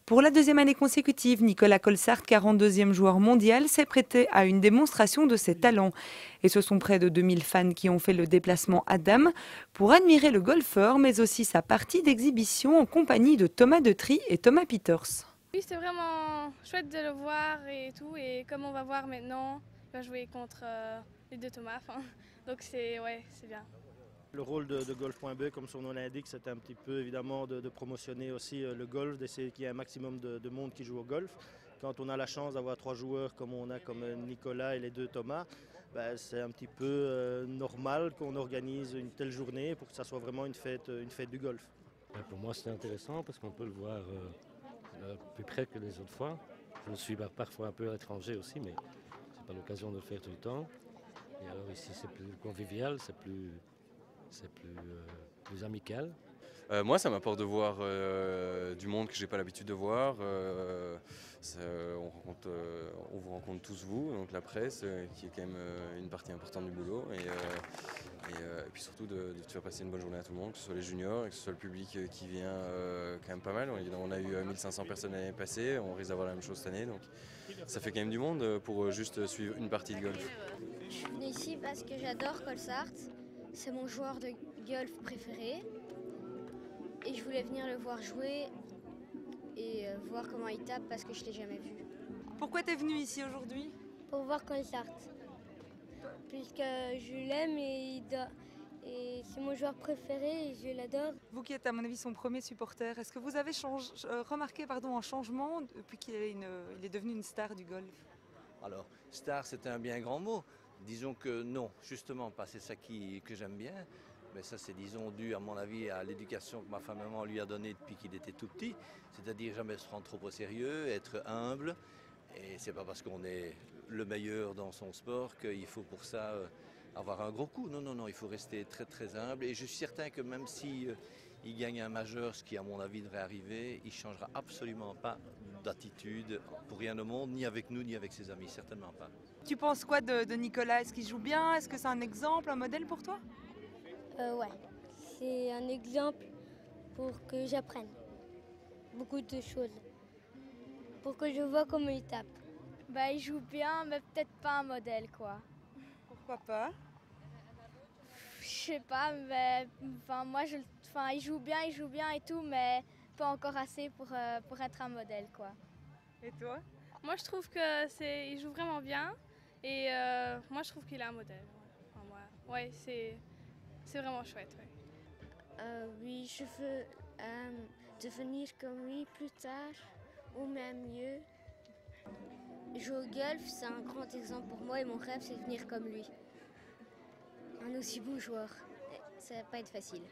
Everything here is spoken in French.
Pour la deuxième année consécutive, Nicolas Colsaert, 42e joueur mondial, s'est prêté à une démonstration de ses talents. Et ce sont près de 2000 fans qui ont fait le déplacement à Dames pour admirer le golfeur, mais aussi sa partie d'exhibition en compagnie de Thomas Detry et Thomas Pieters. Oui, c'était vraiment chouette de le voir et tout. Et comme on va voir maintenant, il va jouer contre les deux Thomas. Donc c'est bien. Le rôle de golf.be, comme son nom l'indique, c'est un petit peu évidemment de promotionner aussi le golf, d'essayer qu'il y ait un maximum de monde qui joue au golf. Quand on a la chance d'avoir 3 joueurs comme on a comme Nicolas et les 2 Thomas, ben, c'est un petit peu normal qu'on organise une telle journée pour que ça soit vraiment une fête du golf. Pour moi c'est intéressant parce qu'on peut le voir plus près que les autres fois. Je me suis parfois un peu à l'étranger aussi, mais c'est pas l'occasion de le faire tout le temps. Et alors ici c'est plus convivial, c'est plus amical. Moi, ça m'apporte de voir du monde que j'ai pas l'habitude de voir. On vous rencontre tous vous, donc la presse, qui est quand même une partie importante du boulot. Et puis surtout de faire passer une bonne journée à tout le monde, que ce soit les juniors et que ce soit le public qui vient quand même pas mal. On a eu 1500 personnes l'année passée, on risque d'avoir la même chose cette année. Donc ça fait quand même du monde pour juste suivre une partie de golf. Je suis venue ici parce que j'adore Colsaert. C'est mon joueur de golf préféré. Et je voulais venir le voir jouer et voir comment il tape parce que je ne l'ai jamais vu. Pourquoi t'es venu ici aujourd'hui? Pour voir Colsaert. Puisque je l'aime et c'est mon joueur préféré et je l'adore. Vous qui êtes à mon avis son premier supporter, est-ce que vous avez remarqué un changement depuis qu'il est devenu une star du golf? Alors, star, c'est un bien grand mot. Disons que non, justement pas, c'est ça que j'aime bien. Mais ça, c'est, disons, dû, à mon avis, à l'éducation que ma femme et maman lui a donnée depuis qu'il était tout petit. C'est-à-dire jamais se prendre trop au sérieux, être humble. Et c'est pas parce qu'on est le meilleur dans son sport qu'il faut pour ça avoir un gros coup. Non, non, non, il faut rester très, très humble. Et je suis certain que même si il gagne un majeur, ce qui, à mon avis, devrait arriver, il ne changera absolument pas d'attitude pour rien au monde, ni avec nous, ni avec ses amis, certainement pas. Tu penses quoi de Nicolas? Est-ce qu'il joue bien? Est-ce que c'est un exemple, un modèle pour toi? Ouais, c'est un exemple pour que j'apprenne beaucoup de choses, pour que je vois comment il tape. Bah, il joue bien, mais peut-être pas un modèle, quoi. Pourquoi pas? Je sais pas, mais il joue bien et tout, mais pas encore assez pour être un modèle, quoi. Et toi? Moi, je trouve il joue vraiment bien et moi, je trouve qu'il est un modèle. Ouais, c'est vraiment chouette. Ouais. Oui, je veux devenir comme lui plus tard, ou même mieux. Jouer au golf, c'est un grand exemple pour moi et mon rêve, c'est de devenir comme lui. Un aussi bon joueur. Ça va pas être facile.